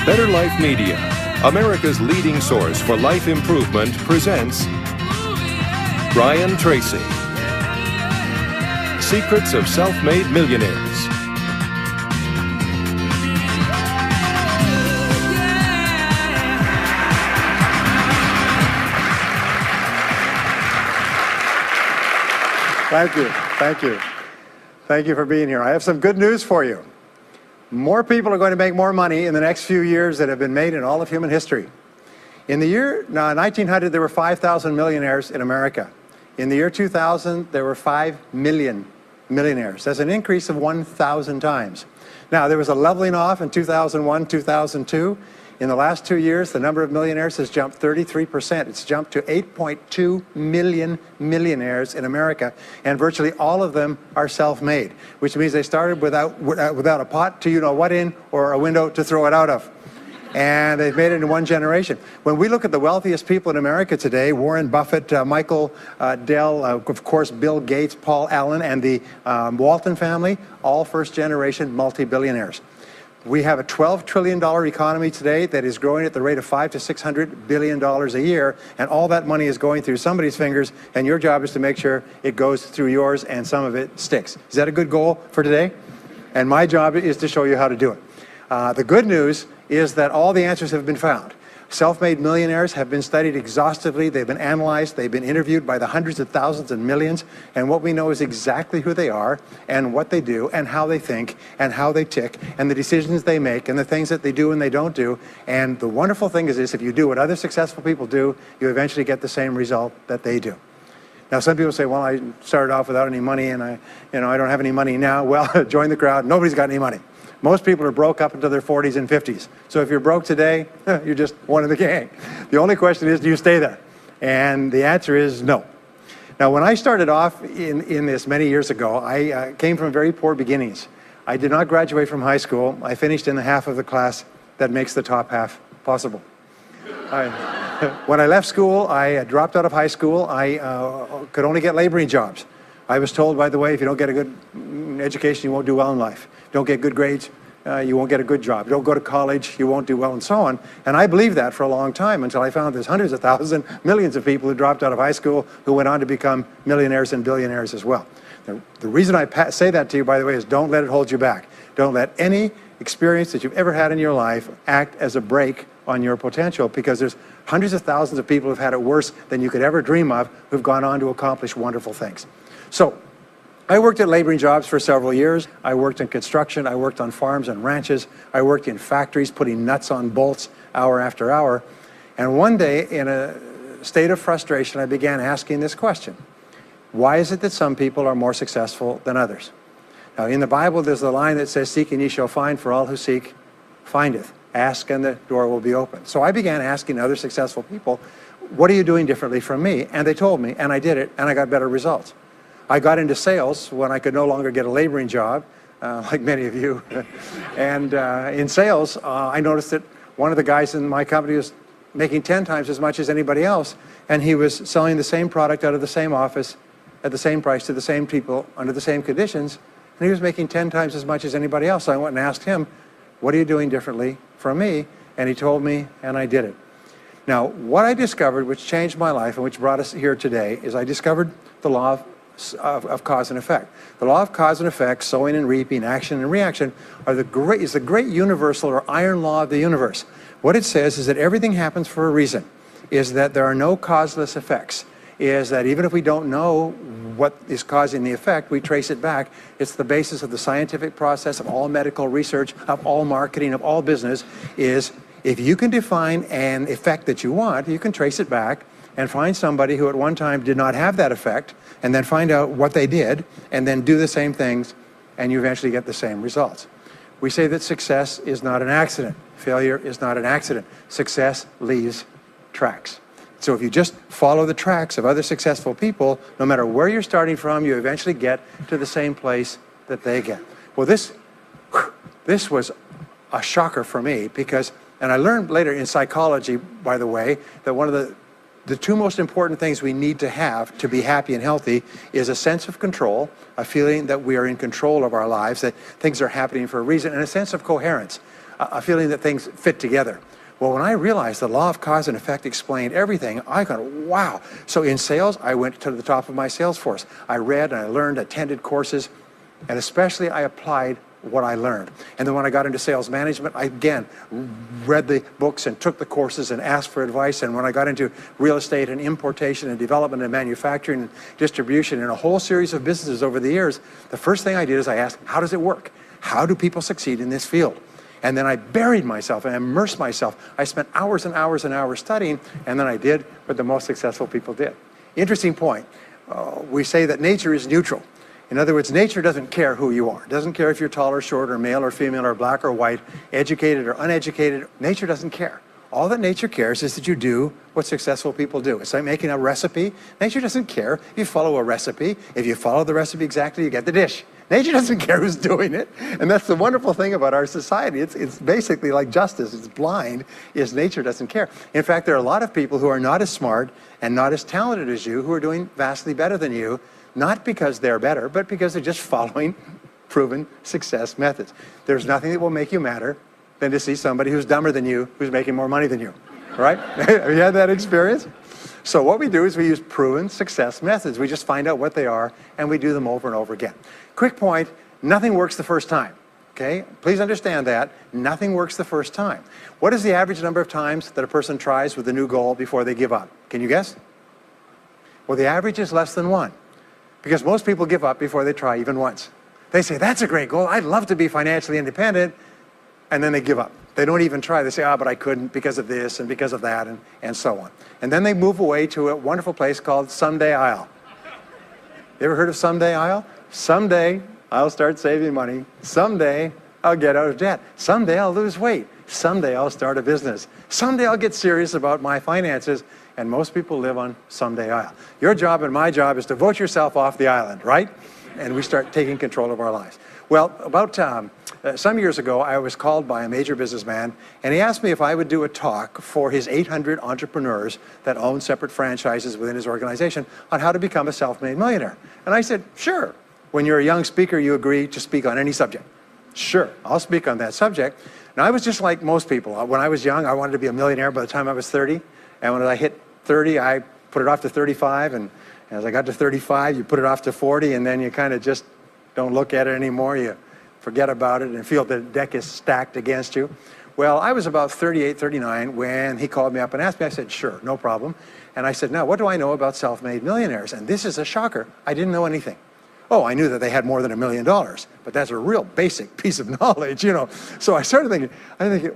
Better Life Media, America's leading source for life improvement, presents Brian Tracy. Secrets of Self-Made Millionaires. Thank you. Thank you. Thank you for being here. I have some good news for you. More people are going to make more money in the next few years than have been made in all of human history. In the year 1900, there were 5,000 millionaires in America. In the year 2000, there were 5 million millionaires. That's an increase of 1,000 times. Now, there was a leveling off in 2001, 2002. In the last 2 years, the number of millionaires has jumped 33%. It's jumped to 8.2 million millionaires in America, and virtually all of them are self-made, which means they started without a pot to you-know-what in or a window to throw it out of. And they've made it in one generation. When we look at the wealthiest people in America today, Warren Buffett, Michael Dell, of course, Bill Gates, Paul Allen, and the Walton family, all first-generation multi-billionaires. We have a $12 trillion economy today that is growing at the rate of $500 to $600 billion a year, and all that money is going through somebody's fingers, and your job is to make sure it goes through yours and some of it sticks. Is that a good goal for today? And my job is to show you how to do it. The good news is that all the answers have been found. Self-made millionaires have been studied exhaustively. They've been analyzed. They've been interviewed by the hundreds of thousands and millions. And what we know is exactly who they are and what they do and how they think and how they tick and the decisions they make and the things that they do and they don't do. And the wonderful thing is this: if you do what other successful people do, you eventually get the same result that they do. Now, some people say, well, I started off without any money and I don't have any money now. Well, join the crowd. Nobody's got any money. Most people are broke up into their 40s and 50s. So if you're broke today, you're just one of the gang. The only question is, do you stay there? And the answer is no. Now, when I started off in this many years ago, I came from very poor beginnings. I did not graduate from high school. I finished in the half of the class that makes the top half possible. When I left school, I dropped out of high school. I could only get laboring jobs. I was told, by the way, if you don't get a good education, you won't do well in life. Don't get good grades, you won't get a good job. Don't go to college, you won't do well, and so on. And I believed that for a long time until I found there's hundreds of thousands, millions of people who dropped out of high school who went on to become millionaires and billionaires as well. The reason I say that to you, by the way, is don't let it hold you back. Don't let any experience that you've ever had in your life act as a brake on your potential, because there's hundreds of thousands of people who've had it worse than you could ever dream of, who've gone on to accomplish wonderful things. So, I worked at laboring jobs for several years. I worked in construction. I worked on farms and ranches. I worked in factories putting nuts on bolts hour after hour. And one day, in a state of frustration, I began asking this question: why is it that some people are more successful than others? Now, in the Bible, there's the line that says, "Seek and ye shall find, for all who seek findeth. Ask and the door will be open." So I began asking other successful people, what are you doing differently from me? And they told me, and I did it, and I got better results. I got into sales when I could no longer get a laboring job, like many of you. And in sales, I noticed that one of the guys in my company was making 10 times as much as anybody else, and he was selling the same product out of the same office at the same price to the same people under the same conditions, and he was making 10 times as much as anybody else. So I went and asked him, what are you doing differently from me? And he told me, and I did it. Now, what I discovered, which changed my life and which brought us here today, is I discovered the law of cause and effect. The law of cause and effect, sowing and reaping, action and reaction, is the great universal or iron law of the universe. What it says is that everything happens for a reason, is that there are no causeless effects, is that even if we don't know what is causing the effect, we trace it back. It's the basis of the scientific process, of all medical research, of all marketing, of all business, is if you can define an effect that you want, you can trace it back and find somebody who at one time did not have that effect, and then find out what they did, and then do the same things, and you eventually get the same results. We say that success is not an accident. Failure is not an accident. Success leaves tracks. So if you just follow the tracks of other successful people, no matter where you're starting from, you eventually get to the same place that they get. Well, this was a shocker for me, because, and I learned later in psychology, by the way, that one of the two most important things we need to have to be happy and healthy is a sense of control, a feeling that we are in control of our lives, that things are happening for a reason, and a sense of coherence. a feeling that things fit together. Well, when I realized the law of cause and effect explained everything, I thought, wow. So in sales, I went to the top of my sales force. I read and I learned, attended courses, and especially I applied what I learned. And then when I got into sales management, I again read the books and took the courses and asked for advice. And when I got into real estate and importation and development and manufacturing and distribution and a whole series of businesses over the years, the first thing I did is I asked, how does it work? How do people succeed in this field? And then I buried myself and immersed myself. I spent hours and hours and hours studying, and then I did what the most successful people did. Interesting point. We say that nature is neutral. In other words, nature doesn't care who you are. It doesn't care if you're tall or short or male or female or black or white, educated or uneducated. Nature doesn't care. All that nature cares is that you do what successful people do. It's like making a recipe. Nature doesn't care if you follow a recipe. If you follow the recipe exactly, you get the dish. Nature doesn't care who's doing it. And that's the wonderful thing about our society. It's basically like justice. It's blind, is nature doesn't care. In fact, there are a lot of people who are not as smart and not as talented as you who are doing vastly better than you, not because they're better, but because they're just following proven success methods. There's nothing that will make you madder than to see somebody who's dumber than you, who's making more money than you, right? Have you had that experience? So what we do is we use proven success methods. We just find out what they are, and we do them over and over again. Quick point, nothing works the first time, okay? Please understand that. Nothing works the first time. What is the average number of times that a person tries with a new goal before they give up? Can you guess? Well, the average is less than 1. Because most people give up before they try even once. They say, that's a great goal. I'd love to be financially independent. And then they give up. They don't even try. They say, but I couldn't because of this and because of that and so on. And then they move away to a wonderful place called Someday I'll. You ever heard of Someday I'll? Someday I'll start saving money. Someday I'll get out of debt. Someday I'll lose weight. Someday I'll start a business. Someday I'll get serious about my finances. And most people live on Someday I'll. Your job and my job is to vote yourself off the island, right? And we start taking control of our lives. Well, about some years ago, I was called by a major businessman, and he asked me if I would do a talk for his 800 entrepreneurs that own separate franchises within his organization on how to become a self-made millionaire. And I said, sure. When you're a young speaker, you agree to speak on any subject. Sure, I'll speak on that subject. Now, I was just like most people. When I was young, I wanted to be a millionaire by the time I was 30. And when I hit 30, I put it off to 35. And as I got to 35, you put it off to 40. And then you kind of just don't look at it anymore. You forget about it and feel the deck is stacked against you. Well, I was about 38, 39 when he called me up and asked me. I said, sure, no problem. And I said, now, what do I know about self-made millionaires? And this is a shocker. I didn't know anything. Oh, I knew that they had more than $1 million, but that's a real basic piece of knowledge, you know. So I started thinking,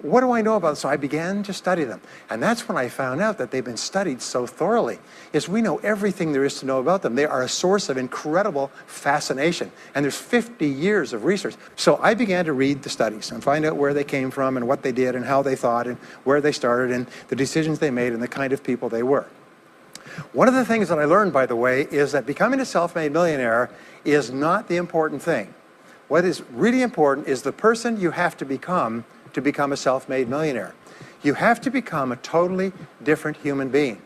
what do I know about it? So I began to study them. And that's when I found out that they've been studied so thoroughly, is we know everything there is to know about them. They are a source of incredible fascination. And there's 50 years of research. So I began to read the studies and find out where they came from and what they did and how they thought and where they started and the decisions they made and the kind of people they were. One of the things that I learned, by the way, is that becoming a self-made millionaire is not the important thing. What is really important is the person you have to become a self-made millionaire. You have to become a totally different human being.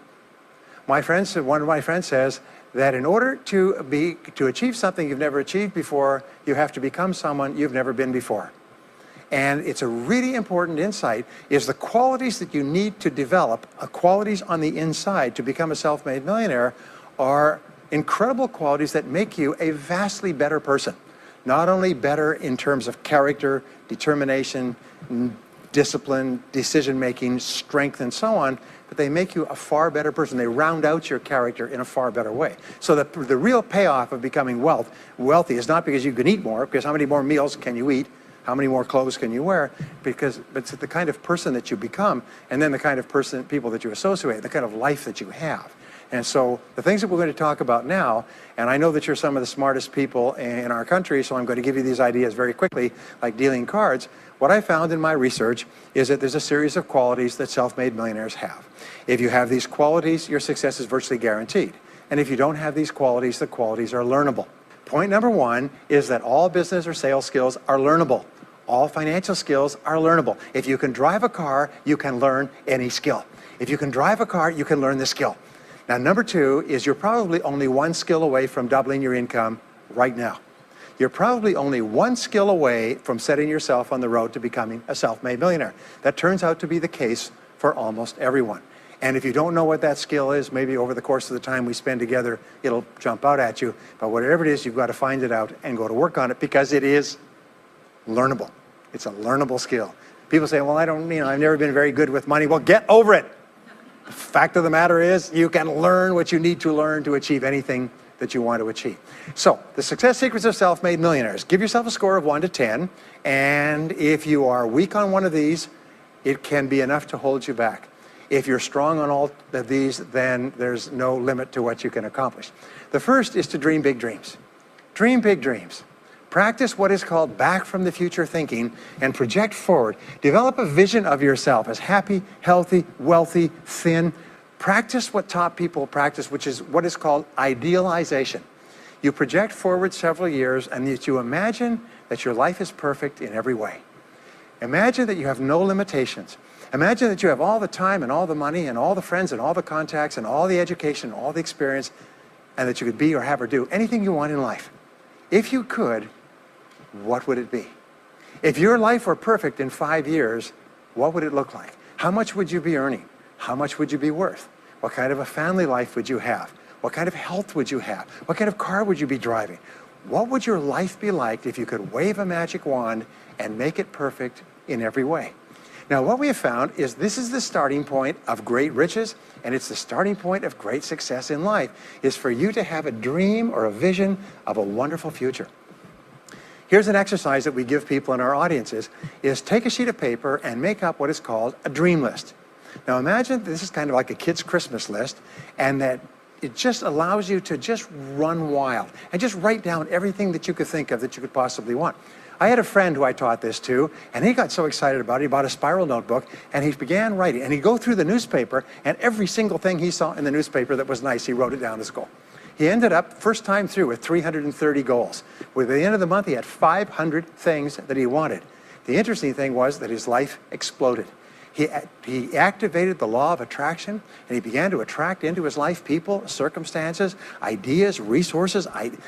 One of my friends says that in order to achieve something you've never achieved before, you have to become someone you've never been before. And it's a really important insight, is the qualities that you need to develop, qualities on the inside to become a self-made millionaire, are incredible qualities that make you a vastly better person. Not only better in terms of character, determination, discipline, decision-making, strength, and so on, but they make you a far better person. They round out your character in a far better way. So the real payoff of becoming wealthy is not because you can eat more, because how many more meals can you eat? How many more clothes can you wear? But it's the kind of person that you become, and then the kind of people that you associate, the kind of life that you have. And so the things that we're going to talk about now, and I know that you're some of the smartest people in our country, so I'm going to give you these ideas very quickly, like dealing cards. What I found in my research is that there's a series of qualities that self-made millionaires have. If you have these qualities, your success is virtually guaranteed. And if you don't have these qualities, the qualities are learnable. Point number one is that all business or sales skills are learnable. All financial skills are learnable. If you can drive a car, you can learn any skill. If you can drive a car, you can learn the skill. Now, number two is you're probably only one skill away from doubling your income right now. you're probably only one skill away from setting yourself on the road to becoming a self-made millionaire. That turns out to be the case for almost everyone. And if you don't know what that skill is, maybe over the course of the time we spend together, it'll jump out at you. But whatever it is, you've got to find it out and go to work on it, because it is learnable. It's a learnable skill. People say, well, I've never been very good with money. Well, get over it. The fact of the matter is, you can learn what you need to learn to achieve anything that you want to achieve. So, the success secrets of self-made millionaires. Give yourself a score of 1 to 10, and if you are weak on one of these, it can be enough to hold you back. If you're strong on all of these, then there's no limit to what you can accomplish. The first is to dream big dreams. Dream big dreams. Practice what is called back from the future thinking and project forward. Develop a vision of yourself as happy, healthy, wealthy, thin. Practice what top people practice, which is what is called idealization. You project forward several years and you imagine that your life is perfect in every way. Imagine that you have no limitations. Imagine that you have all the time and all the money and all the friends and all the contacts and all the education and all the experience, and that you could be or have or do anything you want in life. If you could, what would it be? If your life were perfect in 5 years, what would it look like? How much would you be earning? How much would you be worth? What kind of a family life would you have? What kind of health would you have? What kind of car would you be driving? What would your life be like if you could wave a magic wand and make it perfect in every way? Now, what we have found is this is the starting point of great riches, and it's the starting point of great success in life, is for you to have a dream or a vision of a wonderful future. Here's an exercise that we give people in our audiences, is take a sheet of paper and make up what is called a dream list. Now, imagine this is kind of like a kid's Christmas list, and that it just allows you to just run wild and just write down everything that you could think of that you could possibly want. I had a friend who I taught this to, and he got so excited about it, he bought a spiral notebook, and he began writing. And he'd go through the newspaper, and every single thing he saw in the newspaper that was nice, he wrote it down as a goal. He ended up, first time through, with 330 goals. With the end of the month, he had 500 things that he wanted. The interesting thing was that his life exploded. He activated the law of attraction, and he began to attract into his life people, circumstances, ideas, resources,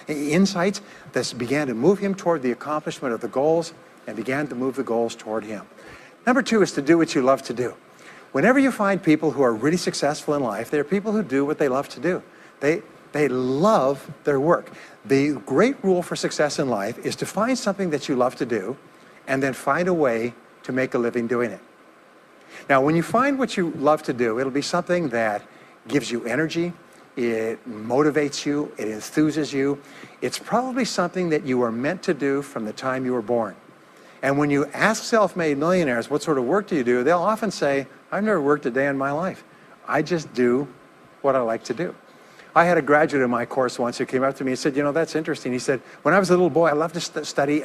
insights that began to move him toward the accomplishment of the goals and began to move the goals toward him. Number 2 is to do what you love to do. Whenever you find people who are really successful in life, they're people who do what they love to do. They love their work. The great rule for success in life is to find something that you love to do and then find a way to make a living doing it. Now, when you find what you love to do, it'll be something that gives you energy, it motivates you, it enthuses you. It's probably something that you were meant to do from the time you were born. And when you ask self-made millionaires, what sort of work do you do? They'll often say, I've never worked a day in my life. I just do what I like to do. I had a graduate in my course once who came up to me and said, that's interesting. He said, when I was a little boy, I loved to study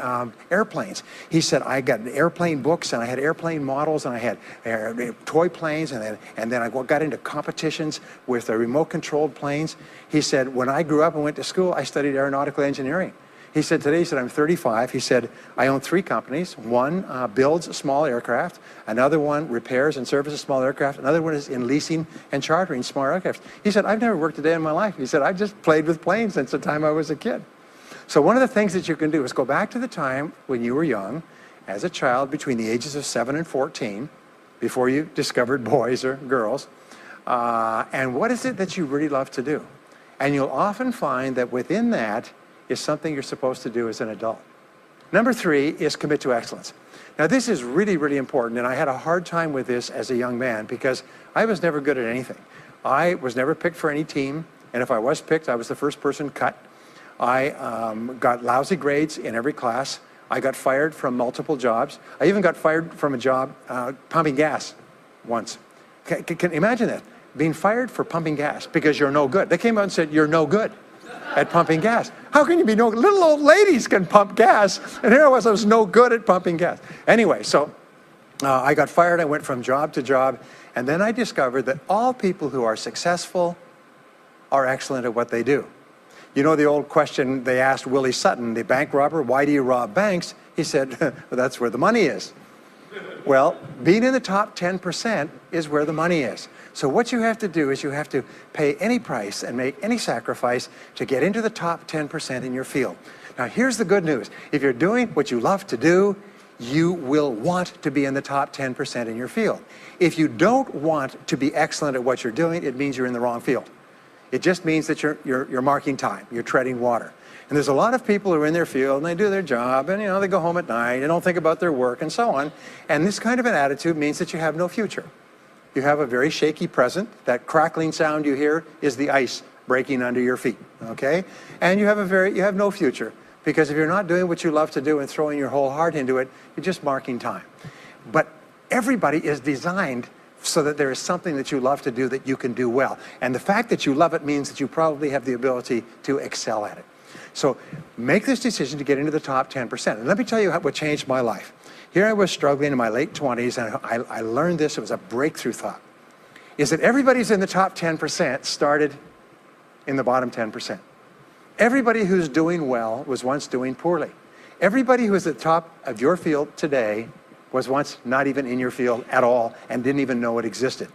airplanes. He said, I got airplane books, and I had airplane models, and I had toy planes, and then I got into competitions with remote-controlled planes. He said, when I grew up and went to school, I studied aeronautical engineering. He said, today, he said, I'm 35. He said, I own 3 companies. One builds small aircraft. Another one repairs and services small aircraft. Another one is in leasing and chartering small aircraft. He said, I've never worked a day in my life. He said, I've just played with planes since the time I was a kid. So one of the things that you can do is go back to the time when you were young, as a child between the ages of 7 and 14, before you discovered boys or girls, and what is it that you really love to do? And you'll often find that within that is something you're supposed to do as an adult. Number 3 is commit to excellence. Now, this is really, really important, and I had a hard time with this as a young man because I was never good at anything. I was never picked for any team, and if I was picked, I was the first person cut. I got lousy grades in every class. I got fired from multiple jobs. I even got fired from a job pumping gas once. Can imagine that, being fired for pumping gas because you're no good. They came out and said, you're no good at pumping gas. How can you be no good? Little old ladies can pump gas, and here I was no good at pumping gas. Anyway, so I got fired. I went from job to job, and then I discovered that all people who are successful are excellent at what they do. You know the old question they asked Willie Sutton, the bank robber, why do you rob banks? He said, well, that's where the money is. Well, being in the top 10% is where the money is. So what you have to do is you have to pay any price and make any sacrifice to get into the top 10% in your field. Now here's the good news. If you're doing what you love to do, you will want to be in the top 10% in your field. If you don't want to be excellent at what you're doing, it means you're in the wrong field. It just means that you're marking time, you're treading water. And there's a lot of people who are in their field and they do their job and they go home at night, they don't think about their work and so on. And this kind of an attitude means that you have no future. You have a very shaky present. That crackling sound you hear is the ice breaking under your feet, okay? And you have no future, because if you're not doing what you love to do and throwing your whole heart into it, you're just marking time. But everybody is designed so that there is something that you love to do that you can do well. And the fact that you love it means that you probably have the ability to excel at it. So make this decision to get into the top 10%. And let me tell you what changed my life. Here I was struggling in my late 20s, and I learned this. It was a breakthrough thought. Is that everybody's in the top 10% started in the bottom 10%. Everybody who's doing well was once doing poorly. Everybody who is at the top of your field today was once not even in your field at all and didn't even know it existed.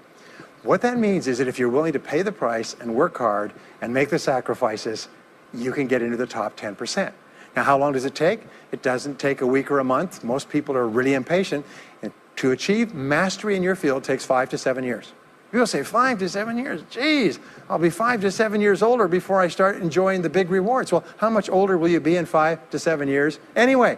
What that means is that if you're willing to pay the price and work hard and make the sacrifices, you can get into the top 10%. Now, how long does it take? It doesn't take a week or a month. Most people are really impatient. And to achieve mastery in your field takes 5 to 7 years. People say 5 to 7 years. Geez, I'll be 5 to 7 years older before I start enjoying the big rewards. Well, how much older will you be in 5 to 7 years anyway?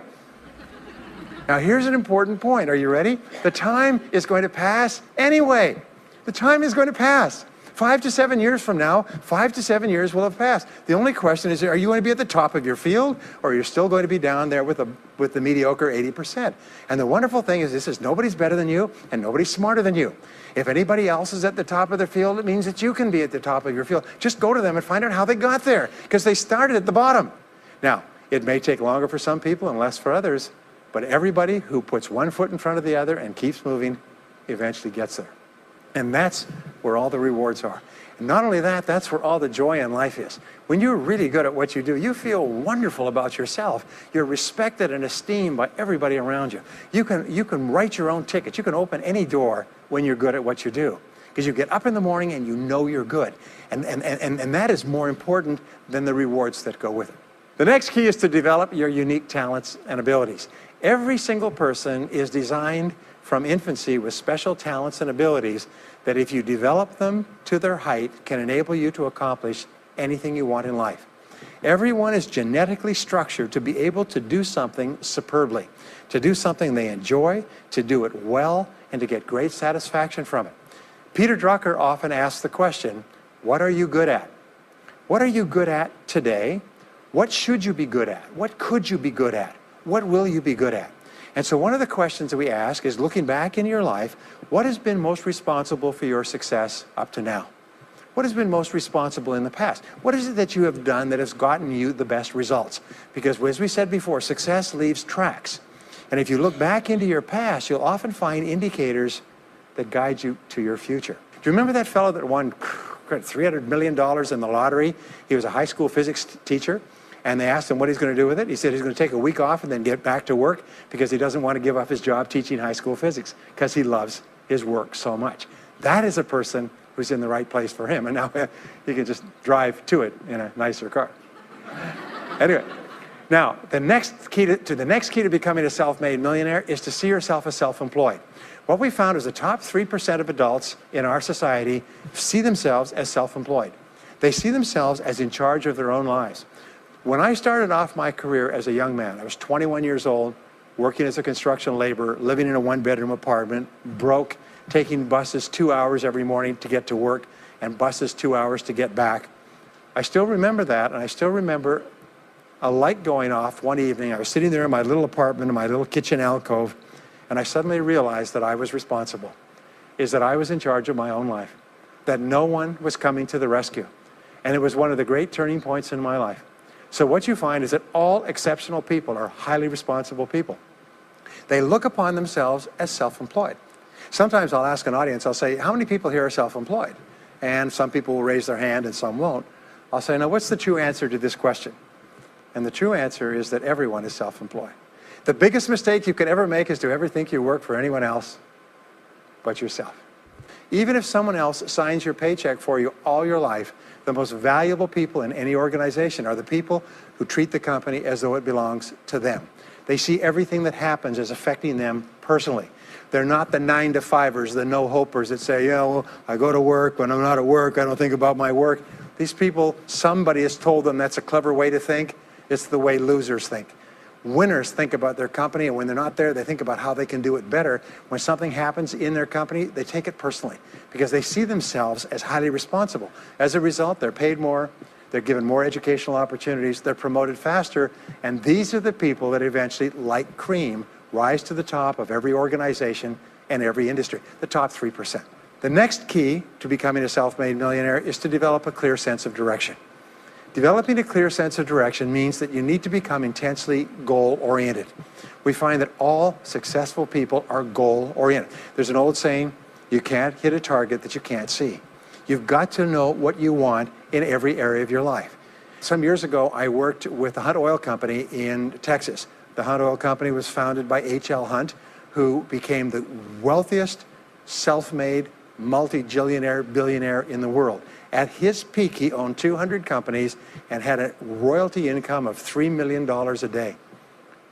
Now, here's an important point. Are you ready? The time is going to pass anyway. The time is going to pass. 5 to 7 years from now, 5 to 7 years will have passed. The only question is, are you going to be at the top of your field, or you're still going to be down there with the mediocre 80%? And the wonderful thing is this is nobody's better than you, and nobody's smarter than you. If anybody else is at the top of their field, it means that you can be at the top of your field. Just go to them and find out how they got there, because they started at the bottom. Now, it may take longer for some people and less for others, but everybody who puts one foot in front of the other and keeps moving eventually gets there. And that's where all the rewards are. And not only that, that's where all the joy in life is. When you're really good at what you do, you feel wonderful about yourself. You're respected and esteemed by everybody around you. You can write your own ticket. You can open any door when you're good at what you do. Because you get up in the morning and you know you're good. And that is more important than the rewards that go with it. The next key is to develop your unique talents and abilities. Every single person is designed from infancy with special talents and abilities that, if you develop them to their height, can enable you to accomplish anything you want in life. Everyone is genetically structured to be able to do something superbly, to do something they enjoy, to do it well, and to get great satisfaction from it. Peter Drucker often asks the question, what are you good at? What are you good at today? What should you be good at? What could you be good at? What will you be good at? And so one of the questions that we ask is, looking back in your life, what has been most responsible for your success up to now? What has been most responsible in the past? What is it that you have done that has gotten you the best results? Because as we said before, success leaves tracks. And if you look back into your past, you'll often find indicators that guide you to your future. Do you remember that fellow that won $300 million in the lottery? He was a high school physics teacher. And they asked him what he's going to do with it. He said he's going to take a week off and then get back to work, because he doesn't want to give up his job teaching high school physics, because he loves his work so much. That is a person who's in the right place for him. And now he can just drive to it in a nicer car. Anyway, now the next key to becoming a self-made millionaire is to see yourself as self-employed. What we found is the top 3% of adults in our society see themselves as self-employed. They see themselves as in charge of their own lives. When I started off my career as a young man, I was 21 years old, working as a construction laborer, living in a one-bedroom apartment, broke, taking buses 2 hours every morning to get to work, and buses 2 hours to get back. I still remember that, and I still remember a light going off one evening. I was sitting there in my little apartment, in my little kitchen alcove, and I suddenly realized that I was responsible, that I was in charge of my own life, that no one was coming to the rescue. And it was one of the great turning points in my life. So what you find is that all exceptional people are highly responsible people. They look upon themselves as self-employed. Sometimes I'll ask an audience, I'll say, how many people here are self-employed? And some people will raise their hand and some won't. I'll say, now what's the true answer to this question? And the true answer is that everyone is self-employed. The biggest mistake you could ever make is to ever think you work for anyone else but yourself. Even if someone else signs your paycheck for you all your life, The most valuable people in any organization are the people who treat the company as though it belongs to them. They see everything that happens as affecting them personally. They're not the 9-to-5ers, the no-hopers that say, yeah, well, I go to work. When I'm not at work, I don't think about my work. These people, somebody has told them that's a clever way to think. It's the way losers think. Winners think about their company, and when they're not there, they think about how they can do it better. When something happens in their company, they take it personally because they see themselves as highly responsible. As a result, they're paid more, they're given more educational opportunities, they're promoted faster, and these are the people that eventually, like cream, rise to the top of every organization and every industry, the top 3%. The next key to becoming a self-made millionaire is to develop a clear sense of direction. Developing a clear sense of direction means that you need to become intensely goal-oriented. We find that all successful people are goal-oriented. There's an old saying, you can't hit a target that you can't see. You've got to know what you want in every area of your life. Some years ago, I worked with the Hunt Oil Company in Texas. The Hunt Oil Company was founded by H.L. Hunt, who became the wealthiest, self-made, multi-jillionaire billionaire in the world. At his peak, he owned 200 companies and had a royalty income of $3 million a day.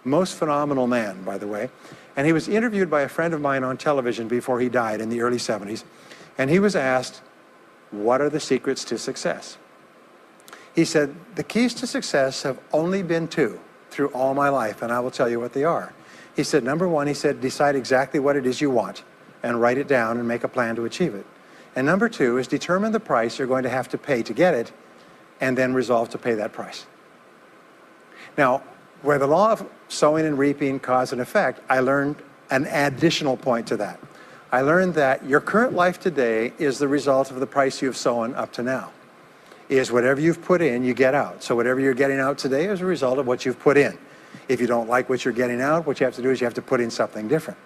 Most phenomenal man, by the way. And he was interviewed by a friend of mine on television before he died in the early 70s. And he was asked, what are the secrets to success? He said, the keys to success have only been two through all my life, and I will tell you what they are. He said, number one, he said, decide exactly what it is you want and write it down and make a plan to achieve it. And number two is determine the price you're going to have to pay to get it and then resolve to pay that price. Now, where the law of sowing and reaping cause and effect, I learned an additional point to that. I learned that your current life today is the result of the price you've sown up to now. Is whatever you've put in, you get out. So whatever you're getting out today is a result of what you've put in. If you don't like what you're getting out, what you have to do is you have to put in something different.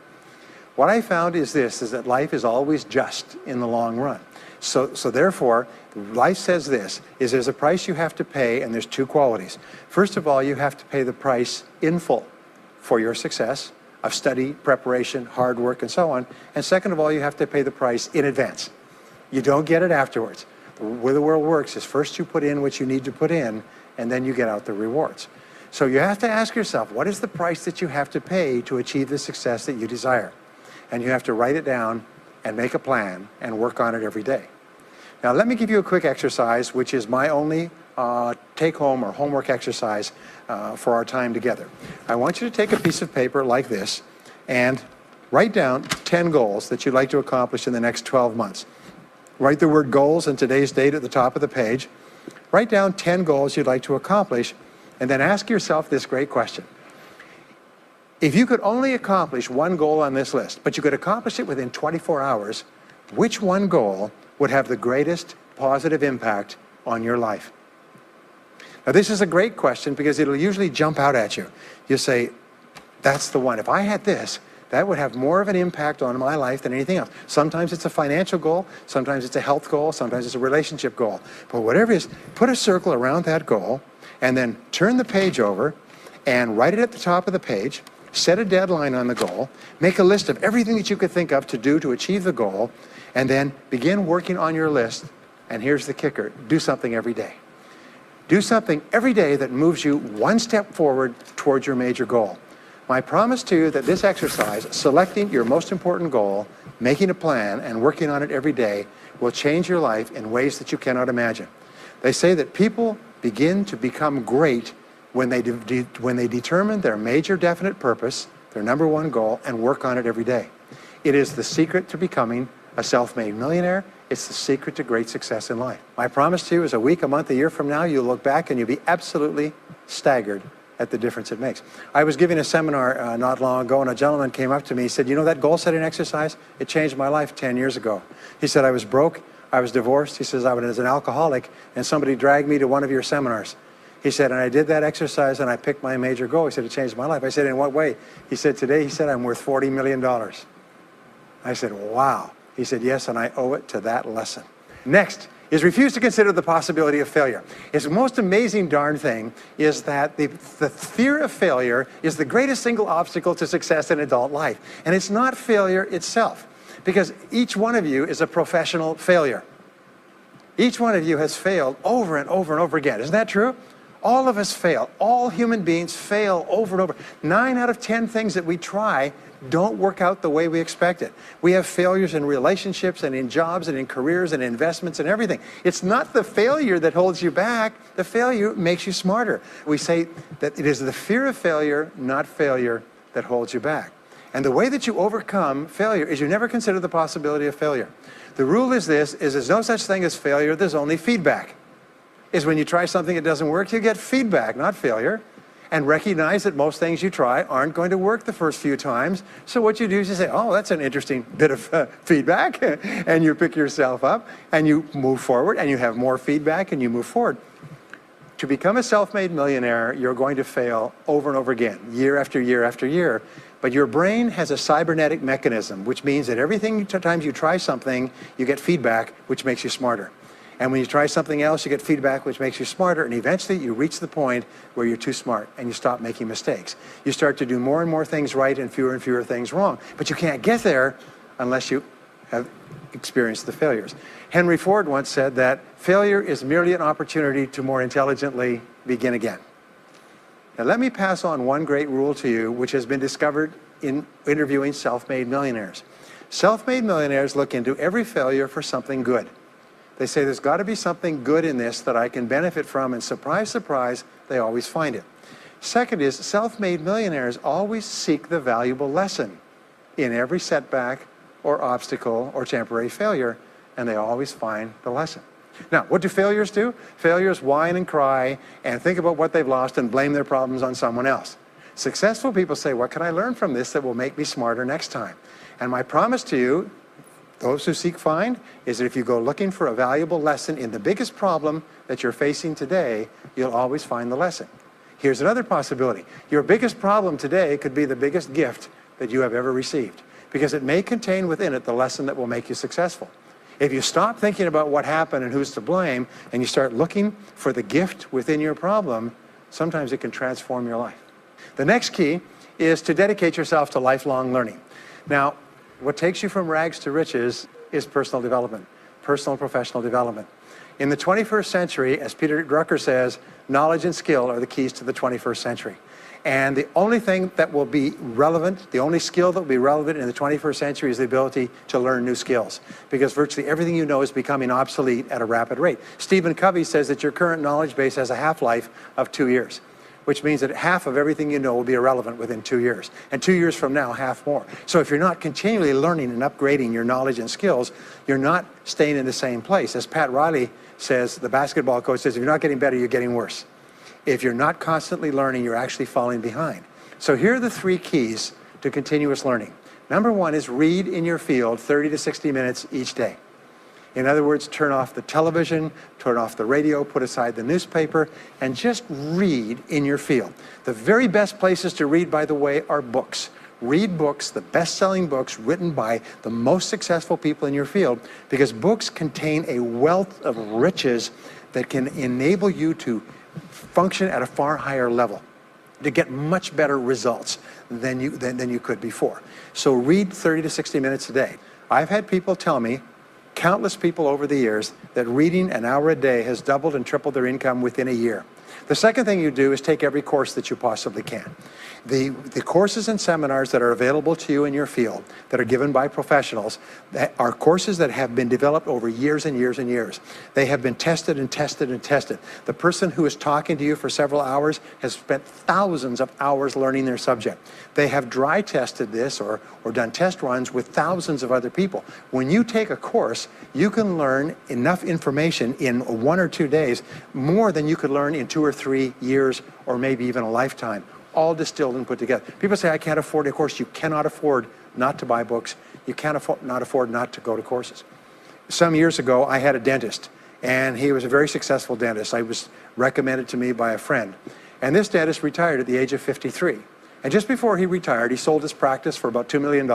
What I found is this, is that life is always just in the long run. So therefore, life says this, is there's a price you have to pay, and there's two qualities. First of all, you have to pay the price in full for your success of study, preparation, hard work, and so on. And second of all, you have to pay the price in advance. You don't get it afterwards. The way the world works is first you put in what you need to put in, and then you get out the rewards. So you have to ask yourself, what is the price that you have to pay to achieve the success that you desire? And you have to write it down and make a plan and work on it every day. Now let me give you a quick exercise, which is my only take-home or homework exercise for our time together. I want you to take a piece of paper like this and write down 10 goals that you'd like to accomplish in the next 12 months. Write the word goals and today's date at the top of the page. Write down 10 goals you'd like to accomplish, and then ask yourself this great question. If you could only accomplish one goal on this list, but you could accomplish it within 24 hours, which one goal would have the greatest positive impact on your life? Now this is a great question because it'll usually jump out at you. You say, that's the one. If I had this, that would have more of an impact on my life than anything else. Sometimes it's a financial goal, sometimes it's a health goal, sometimes it's a relationship goal. But whatever it is, put a circle around that goal and then turn the page over and write it at the top of the page. Set a deadline on the goal, make a list of everything that you could think of to do to achieve the goal, and then begin working on your list. And here's the kicker, do something every day. Do something every day that moves you one step forward towards your major goal. My promise to you that this exercise, selecting your most important goal, making a plan, and working on it every day, will change your life in ways that you cannot imagine. They say that people begin to become great when they determine their major definite purpose, their number one goal, and work on it every day. It is the secret to becoming a self-made millionaire. It's the secret to great success in life. My promise to you is a week, a month, a year from now, you'll look back and you'll be absolutely staggered at the difference it makes. I was giving a seminar not long ago, and a gentleman came up to me. He said, you know that goal-setting exercise? It changed my life 10 years ago. He said, I was broke, I was divorced. He says, I was an alcoholic, and somebody dragged me to one of your seminars. He said, and I did that exercise and I picked my major goal. He said, it changed my life. I said, in what way? He said, today, he said, I'm worth $40 million. I said, wow. He said, yes, and I owe it to that lesson. Next is refuse to consider the possibility of failure. His most amazing darn thing is that the fear of failure is the greatest single obstacle to success in adult life. And it's not failure itself, because each one of you is a professional failure. Each one of you has failed over and over and over again. Isn't that true? All of us fail. All human beings fail over and over. 9 out of 10 things that we try don't work out the way we expected. We have failures in relationships and in jobs and in careers and investments and everything. It's not the failure that holds you back. The failure makes you smarter. We say that it is the fear of failure, not failure, that holds you back. And the way that you overcome failure is you never consider the possibility of failure. The rule is this, is there's no such thing as failure, there's only feedback. Is when you try something that doesn't work, you get feedback, not failure. And recognize that most things you try aren't going to work the first few times. So what you do is you say, oh, that's an interesting bit of feedback. And you pick yourself up and you move forward and you have more feedback and you move forward. To become a self-made millionaire, you're going to fail over and over again, year after year after year. But your brain has a cybernetic mechanism, which means that every time you try something, you get feedback, which makes you smarter. And when you try something else, you get feedback, which makes you smarter. And eventually, you reach the point where you're too smart and you stop making mistakes. You start to do more and more things right and fewer things wrong. But you can't get there unless you have experienced the failures. Henry Ford once said that failure is merely an opportunity to more intelligently begin again. Now, let me pass on one great rule to you, which has been discovered in interviewing self-made millionaires. Self-made millionaires look into every failure for something good. They say, there's got to be something good in this that I can benefit from, and surprise, surprise, they always find it. Second is, self-made millionaires always seek the valuable lesson in every setback or obstacle or temporary failure, and they always find the lesson. Now, what do failures do? Failures whine and cry and think about what they've lost and blame their problems on someone else. Successful people say, what can I learn from this that will make me smarter next time? And my promise to you, those who seek find, is that if you go looking for a valuable lesson in the biggest problem that you're facing today, you'll always find the lesson. Here's another possibility. Your biggest problem today could be the biggest gift that you have ever received, because it may contain within it the lesson that will make you successful. If you stop thinking about what happened and who's to blame, and you start looking for the gift within your problem, sometimes it can transform your life. The next key is to dedicate yourself to lifelong learning. Now, what takes you from rags to riches is personal development, personal and professional development. In the 21st century, as Peter Drucker says, knowledge and skill are the keys to the 21st century. And the only thing that will be relevant, the only skill that will be relevant in the 21st century is the ability to learn new skills, because virtually everything you know is becoming obsolete at a rapid rate. Stephen Covey says that your current knowledge base has a half-life of 2 years, which means that half of everything you know will be irrelevant within 2 years. And 2 years from now, half more. So if you're not continually learning and upgrading your knowledge and skills, you're not staying in the same place. As Pat Riley says, the basketball coach says, if you're not getting better, you're getting worse. If you're not constantly learning, you're actually falling behind. So here are the 3 keys to continuous learning. Number 1 is read in your field 30 to 60 minutes each day. In other words, turn off the television, turn off the radio, put aside the newspaper, and just read in your field. The very best places to read, by the way, are books. Read books, the best-selling books written by the most successful people in your field, because books contain a wealth of riches that can enable you to function at a far higher level, to get much better results than you could before. So read 30 to 60 minutes a day. I've had people tell me, countless people over the years, that reading an hour a day has doubled and tripled their income within a year. The second thing you do is take every course that you possibly can. The courses and seminars that are available to you in your field that are given by professionals are courses that have been developed over years and years and years. They have been tested and tested and tested. The person who is talking to you for several hours has spent thousands of hours learning their subject. They have dry tested this or done test runs with thousands of other people. When you take a course, you can learn enough information in 1 or 2 days, more than you could learn in 2 or 3 years or maybe even a lifetime, all distilled and put together. People say, I can't afford a course. You cannot afford not to buy books. You can't afford not to go to courses. Some years ago, I had a dentist, and he was a very successful dentist. I was recommended to me by a friend. And this dentist retired at the age of 53. And just before he retired, he sold his practice for about $2 million.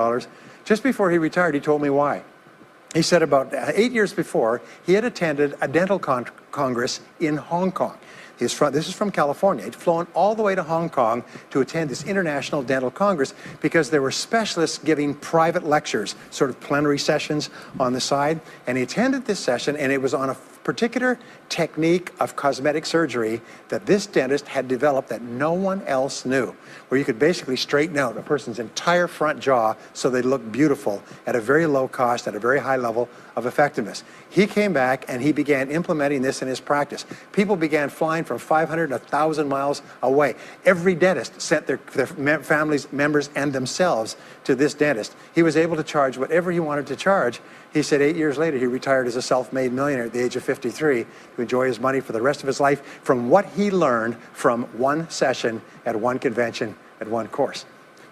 Just before he retired, he told me why. He said about 8 years before, he had attended a dental congress in Hong Kong. This is from California. He'd flown all the way to Hong Kong to attend this international dental congress because there were specialists giving private lectures, sort of plenary sessions on the side. And he attended this session, and it was on particular technique of cosmetic surgery that this dentist had developed that no one else knew, where you could basically straighten out a person's entire front jaw so they look beautiful at a very low cost, at a very high level of effectiveness. He came back and he began implementing this in his practice. People began flying from 500 to 1,000 miles away. Every dentist sent their families, members, and themselves to this dentist. He was able to charge whatever he wanted to charge. He said 8 years later, he retired as a self-made millionaire at the age of 53 to enjoy his money for the rest of his life from what he learned from one session at one convention at one course.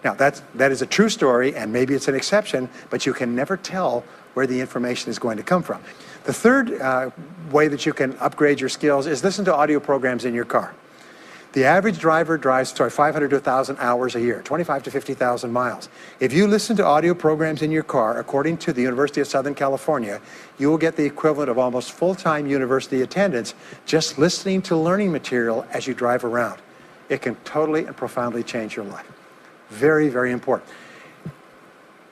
Now, that is a true story, and maybe it's an exception, but you can never tell where the information is going to come from. The third way that you can upgrade your skills is listen to audio programs in your car. The average driver drives 500 to 1,000 hours a year, 25 to 50,000 miles. If you listen to audio programs in your car, according to the University of Southern California, you will get the equivalent of almost full-time university attendance just listening to learning material as you drive around. It can totally and profoundly change your life. Very, very important.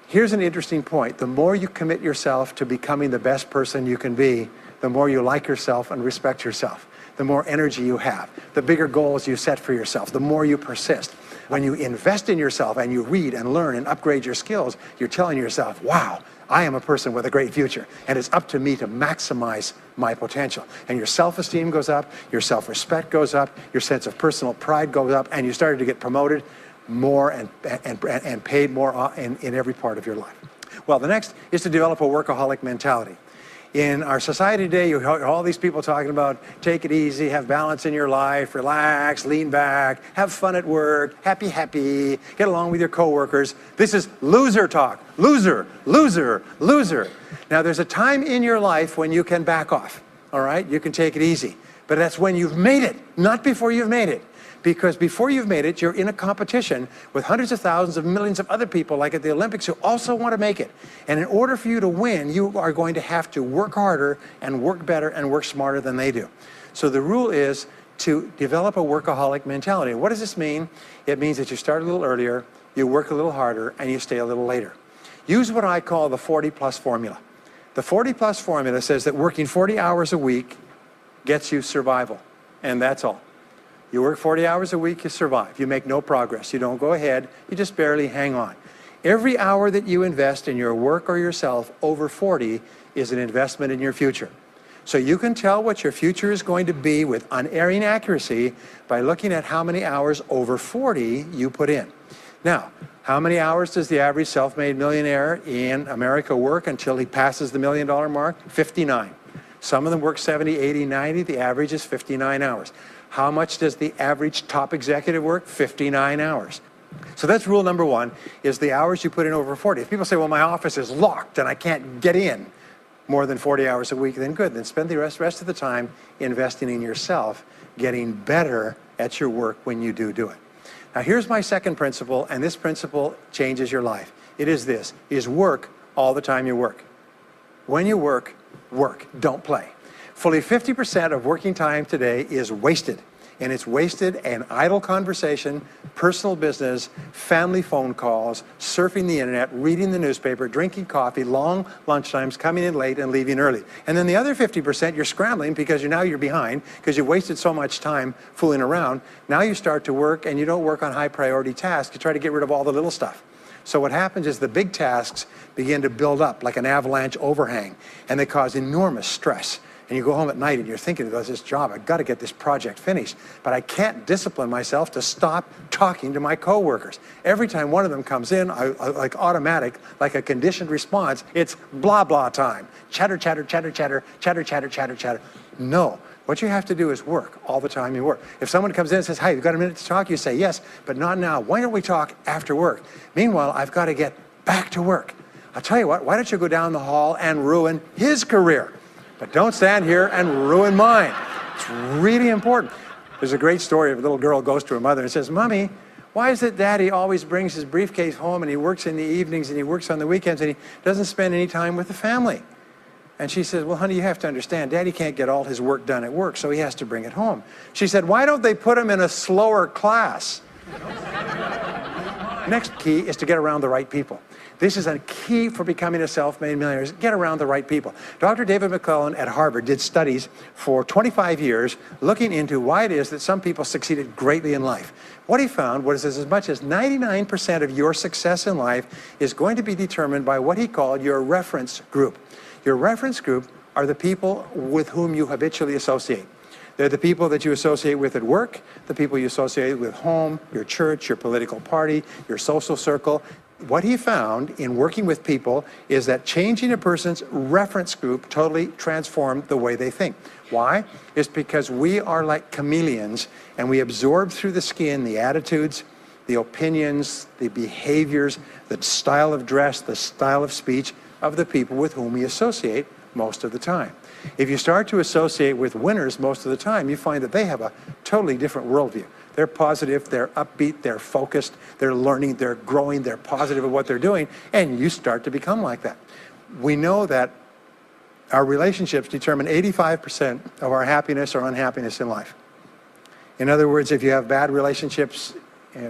Here's an interesting point. The more you commit yourself to becoming the best person you can be, the more you like yourself and respect yourself. The more energy you have, the bigger goals you set for yourself, the more you persist. When you invest in yourself and you read and learn and upgrade your skills, you're telling yourself, wow, I am a person with a great future, and it's up to me to maximize my potential. And your self-esteem goes up, your self-respect goes up, your sense of personal pride goes up, and you started to get promoted more and paid more in every part of your life. Well, the next is to develop a workaholic mentality. In our society today, you hear all these people talking about take it easy, have balance in your life, relax, lean back, have fun at work, happy, get along with your coworkers. This is loser talk. Loser, loser, loser. Now, there's a time in your life when you can back off, all right? You can take it easy. But that's when you've made it, not before you've made it. Because before you've made it, you're in a competition with hundreds of thousands of millions of other people, like at the Olympics, who also want to make it. And in order for you to win, you are going to have to work harder and work better and work smarter than they do. So the rule is to develop a workaholic mentality. What does this mean? It means that you start a little earlier, you work a little harder, and you stay a little later. Use what I call the 40-plus formula. The 40-plus formula says that working 40 hours a week gets you survival, and that's all. You work 40 hours a week, you survive. You make no progress. You don't go ahead. You just barely hang on. Every hour that you invest in your work or yourself over 40 is an investment in your future. So you can tell what your future is going to be with unerring accuracy by looking at how many hours over 40 you put in. Now, how many hours does the average self-made millionaire in America work until he passes the $1 million mark? 59. Some of them work 70, 80, 90. The average is 59 hours. How much does the average top executive work? 59 hours. So that's rule number one, is the hours you put in over 40. If people say, well, my office is locked and I can't get in more than 40 hours a week, then good. Then spend the rest of the time investing in yourself, getting better at your work when you do it. Now, here's my second principle, and this principle changes your life. It is this, is work all the time you work. When you work, work, don't play. Fully 50% of working time today is wasted, and it's wasted in idle conversation, personal business, family phone calls, surfing the internet, reading the newspaper, drinking coffee, long lunchtimes, coming in late and leaving early. And then the other 50%, you're scrambling because you're behind because you wasted so much time fooling around. Now you start to work, and you don't work on high priority tasks. You try to get rid of all the little stuff. So what happens is the big tasks begin to build up like an avalanche overhang, and they cause enormous stress. And you go home at night and you're thinking about this job, I've got to get this project finished, but I can't discipline myself to stop talking to my coworkers. Every time one of them comes in, like automatic, like a conditioned response, it's blah, blah time. Chatter, chatter, chatter, chatter, chatter, chatter, chatter, chatter. No, what you have to do is work all the time you work. If someone comes in and says, hey, you've got a minute to talk? You say, yes, but not now. Why don't we talk after work? Meanwhile, I've got to get back to work. I'll tell you what, why don't you go down the hall and ruin his career? But don't stand here and ruin mine. It's really important. There's a great story of a little girl goes to her mother and says, Mommy, why is it Daddy always brings his briefcase home and he works in the evenings and he works on the weekends and he doesn't spend any time with the family? And she says, well, honey, you have to understand, Daddy can't get all his work done at work, so he has to bring it home. She said, why don't they put him in a slower class? Next key is to get around the right people. This is a key for becoming a self-made millionaire, is get around the right people. Dr. David McClellan at Harvard did studies for 25 years looking into why it is that some people succeeded greatly in life. What he found was as much as 99% of your success in life is going to be determined by what he called your reference group. Your reference group are the people with whom you habitually associate. They're the people that you associate with at work, the people you associate with home, your church, your political party, your social circle. What he found in working with people is that changing a person's reference group totally transformed the way they think. Why? It's because we are like chameleons, and we absorb through the skin the attitudes, the opinions, the behaviors, the style of dress, the style of speech of the people with whom we associate most of the time. If you start to associate with winners most of the time, you find that they have a totally different worldview. They're positive, they're upbeat, they're focused, they're learning, they're growing, they're positive at what they're doing, and you start to become like that. We know that our relationships determine 85% of our happiness or unhappiness in life. In other words, if you have bad relationships,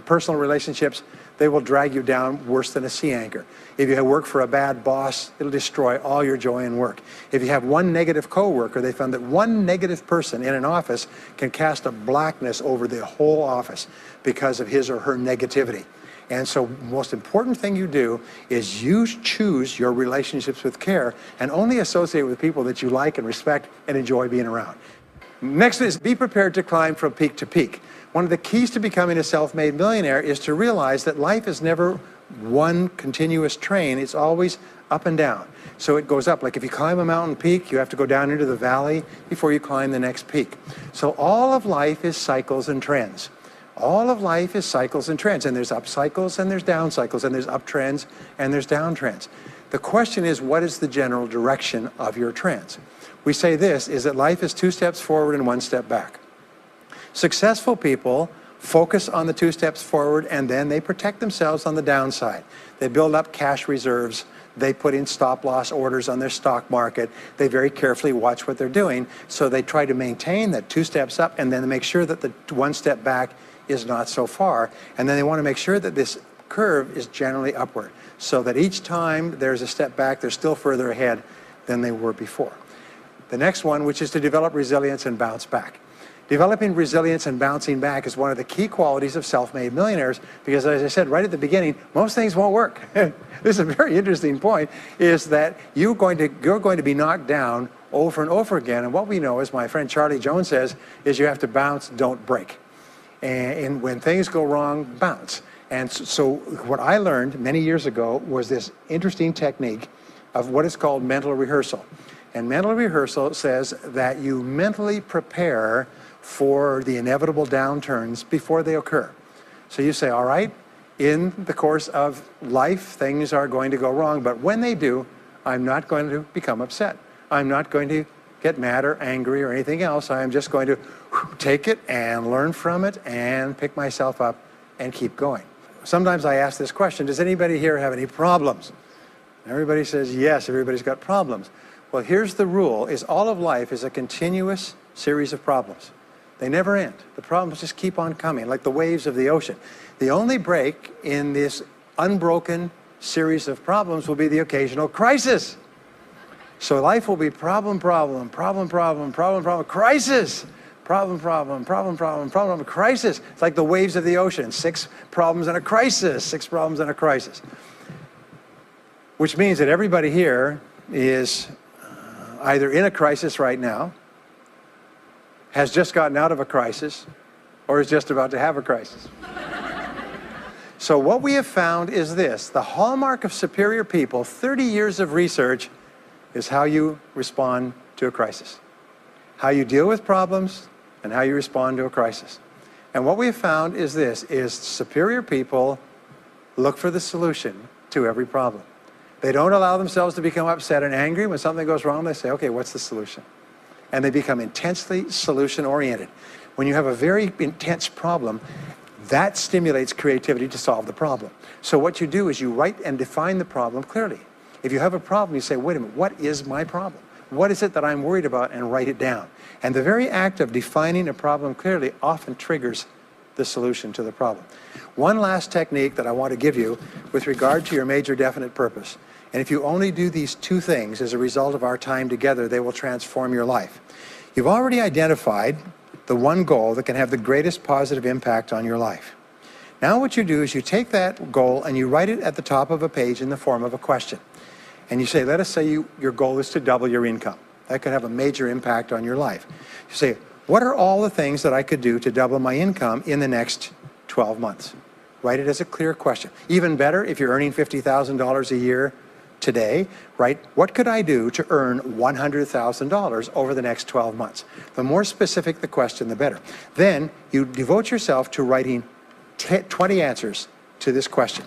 personal relationships, they will drag you down worse than a sea anchor. If you work for a bad boss, it'll destroy all your joy in work. If you have one negative coworker, they found that one negative person in an office can cast a blackness over the whole office because of his or her negativity. And so the most important thing you do is you choose your relationships with care and only associate with people that you like and respect and enjoy being around. Next is be prepared to climb from peak to peak. One of the keys to becoming a self-made millionaire is to realize that life is never one continuous train. It's always up and down. So it goes up. Like if you climb a mountain peak, you have to go down into the valley before you climb the next peak. So all of life is cycles and trends. All of life is cycles and trends. And there's up cycles and there's down cycles and there's up trends and there's down trends. The question is, what is the general direction of your trends? We say this, is that life is 2 steps forward and 1 step back. Successful people focus on the 2 steps forward and then they protect themselves on the downside. They build up cash reserves. They put in stop loss orders on their stock market. They very carefully watch what they're doing. So they try to maintain that 2 steps up and then make sure that the 1 step back is not so far. And then they want to make sure that this curve is generally upward so that each time there's a step back, they're still further ahead than they were before. The next one, which is to develop resilience and bounce back. Developing resilience and bouncing back is one of the key qualities of self-made millionaires because, as I said right at the beginning, most things won't work. This is a very interesting point, is that you're going to be knocked down over and over again. And what we know, as my friend Charlie Jones says, is you have to bounce, don't break. And when things go wrong, bounce. And so what I learned many years ago was this interesting technique of what is called mental rehearsal. And mental rehearsal says that you mentally prepare for the inevitable downturns before they occur. So you say, all right, in the course of life, things are going to go wrong, but when they do, I'm not going to become upset. I'm not going to get mad or angry or anything else. I am just going to take it and learn from it and pick myself up and keep going. Sometimes I ask this question, does anybody here have any problems? Everybody says yes, everybody's got problems. Well, here's the rule, is all of life is a continuous series of problems. They never end. The problems just keep on coming, like the waves of the ocean. The only break in this unbroken series of problems will be the occasional crisis. So life will be problem, problem, problem, problem, problem, problem, crisis. Problem, problem, problem, problem, problem, crisis. It's like the waves of the ocean. 6 problems and a crisis, 6 problems and a crisis. Which means that everybody here is either in a crisis right now, has just gotten out of a crisis, or is just about to have a crisis. So what we have found is this, the hallmark of superior people, 30 years of research, is how you respond to a crisis. How you deal with problems and how you respond to a crisis. And what we have found is this, is superior people look for the solution to every problem. They don't allow themselves to become upset and angry. When something goes wrong, they say, okay, what's the solution? And they become intensely solution-oriented. When you have a very intense problem, that stimulates creativity to solve the problem. So what you do is you write and define the problem clearly. If you have a problem, you say, wait a minute, what is my problem? What is it that I'm worried about? And write it down. And the very act of defining a problem clearly often triggers the solution to the problem. One last technique that I want to give you with regard to your major definite purpose. And if you only do these two things as a result of our time together, they will transform your life. You've already identified the one goal that can have the greatest positive impact on your life. Now what you do is you take that goal and you write it at the top of a page in the form of a question. And you say, let us say your goal is to double your income. That could have a major impact on your life. You say, what are all the things that I could do to double my income in the next 12 months? Write it as a clear question. Even better, if you're earning $50,000 a year today, write, what could I do to earn $100,000 over the next 12 months? The more specific the question, the better. Then you devote yourself to writing 20 answers to this question.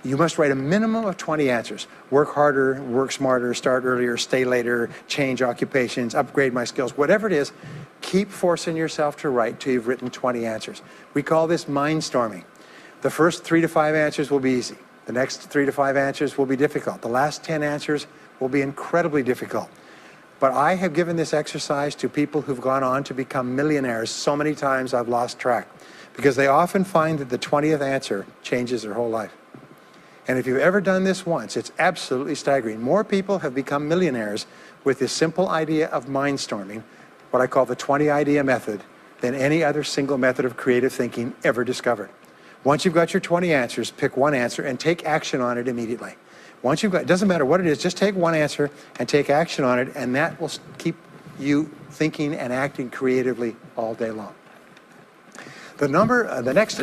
You must write a minimum of 20 answers. Work harder, work smarter, start earlier, stay later, change occupations, upgrade my skills, whatever it is, keep forcing yourself to write till you've written 20 answers. We call this mindstorming. The first 3 to 5 answers will be easy. The next 3 to 5 answers will be difficult. The last 10 answers will be incredibly difficult. But I have given this exercise to people who've gone on to become millionaires so many times I've lost track, because they often find that the 20th answer changes their whole life. And if you've ever done this once, it's absolutely staggering. More people have become millionaires with this simple idea of mindstorming, what I call the 20 idea method, than any other single method of creative thinking ever discovered. Once you've got your 20 answers, pick one answer and take action on it immediately. Once you've got, it doesn't matter what it is, just take one answer and take action on it, and that will keep you thinking and acting creatively all day long. The next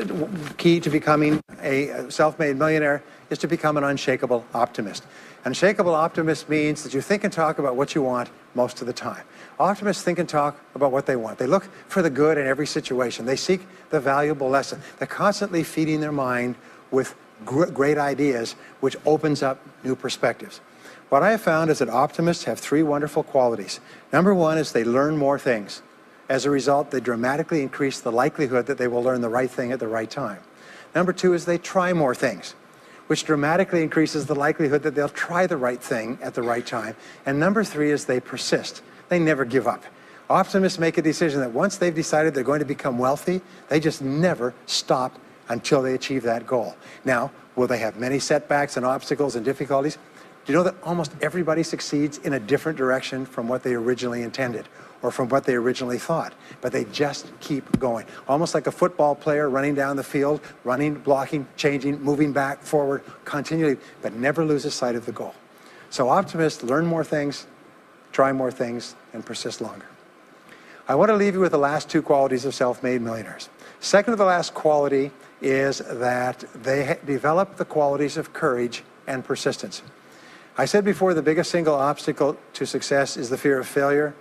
key to becoming a self-made millionaire is to become an unshakable optimist. An unshakable optimist means that you think and talk about what you want most of the time. Optimists think and talk about what they want. They look for the good in every situation. They seek the valuable lesson. They're constantly feeding their mind with great ideas, which opens up new perspectives. What I have found is that optimists have 3 wonderful qualities. Number 1 is they learn more things. As a result, they dramatically increase the likelihood that they will learn the right thing at the right time. Number 2 is they try more things, which dramatically increases the likelihood that they'll try the right thing at the right time. And number 3 is they persist. They never give up. Optimists make a decision that once they've decided they're going to become wealthy, they just never stop until they achieve that goal. Now, will they have many setbacks and obstacles and difficulties? Do you know that almost everybody succeeds in a different direction from what they originally intended or from what they originally thought? But they just keep going. Almost like a football player running down the field, running, blocking, changing, moving back, forward, continually, but never loses sight of the goal. So optimists learn more things, try more things, and persist longer. I want to leave you with the last 2 qualities of self-made millionaires. Second to the last quality is that they develop the qualities of courage and persistence. I said before, the biggest single obstacle to success is the fear of failure.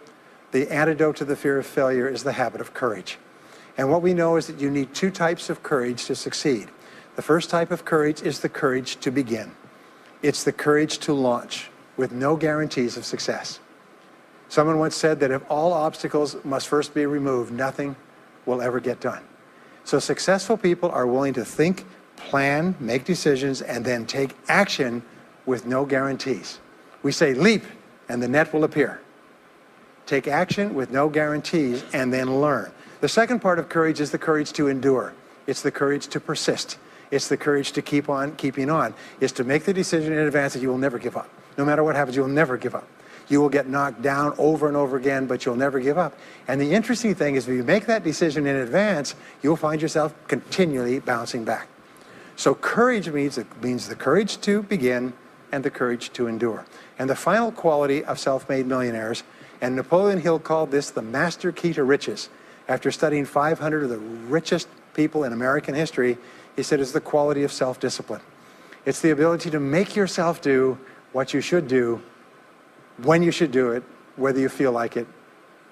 The antidote to the fear of failure is the habit of courage. And what we know is that you need 2 types of courage to succeed. The first type of courage is the courage to begin. It's the courage to launch with no guarantees of success. Someone once said that if all obstacles must first be removed, nothing will ever get done. So successful people are willing to think, plan, make decisions, and then take action with no guarantees. We say leap and the net will appear. Take action with no guarantees and then learn. The second part of courage is the courage to endure. It's the courage to persist. It's the courage to keep on keeping on. It's to make the decision in advance that you will never give up. No matter what happens, you will never give up. You will get knocked down over and over again, but you'll never give up. And the interesting thing is if you make that decision in advance, you'll find yourself continually bouncing back. So courage means the courage to begin and the courage to endure. And the final quality of self-made millionaires, and Napoleon Hill called this the master key to riches. After studying 500 of the richest people in American history, he said it's the quality of self-discipline. It's the ability to make yourself do what you should do, when you should do it, whether you feel like it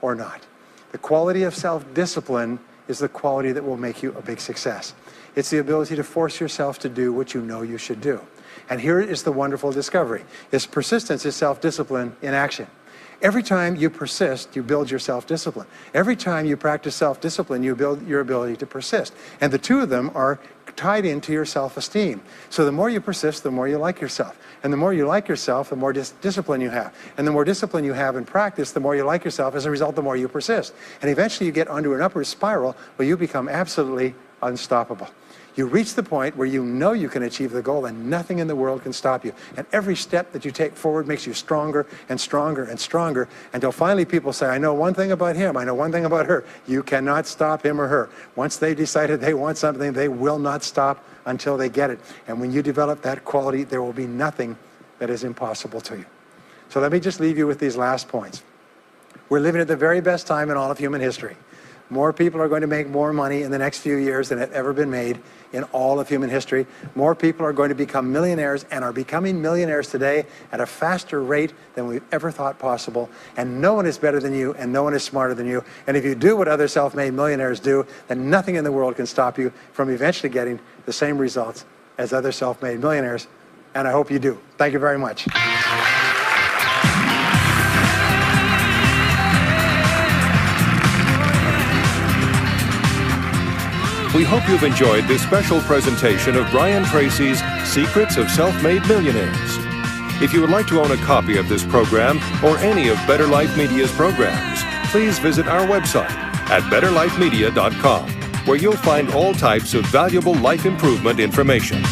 or not. The quality of self-discipline is the quality that will make you a big success. It's the ability to force yourself to do what you know you should do. And here is the wonderful discovery. Persistence is self-discipline in action. Every time you persist, you build your self-discipline. Every time you practice self-discipline, you build your ability to persist. And the 2 of them are tied into your self-esteem. So the more you persist, the more you like yourself. And the more you like yourself, the more discipline you have. And the more discipline you have in practice, the more you like yourself. As a result, the more you persist. And eventually you get onto an upward spiral where you become absolutely unstoppable. You reach the point where you know you can achieve the goal and nothing in the world can stop you. And every step that you take forward makes you stronger and stronger and stronger until finally people say, I know one thing about him, I know one thing about her. You cannot stop him or her. Once they decided they want something, they will not stop until they get it. And when you develop that quality, there will be nothing that is impossible to you. So let me just leave you with these last points. We're living at the very best time in all of human history. More people are going to make more money in the next few years than have ever been made in all of human history. More people are going to become millionaires and are becoming millionaires today at a faster rate than we've ever thought possible. And no one is better than you and no one is smarter than you. And if you do what other self-made millionaires do, then nothing in the world can stop you from eventually getting the same results as other self-made millionaires. And I hope you do. Thank you very much. We hope you've enjoyed this special presentation of Brian Tracy's Secrets of Self-Made Millionaires. If you would like to own a copy of this program or any of Better Life Media's programs, please visit our website at betterlifemedia.com, where you'll find all types of valuable life improvement information.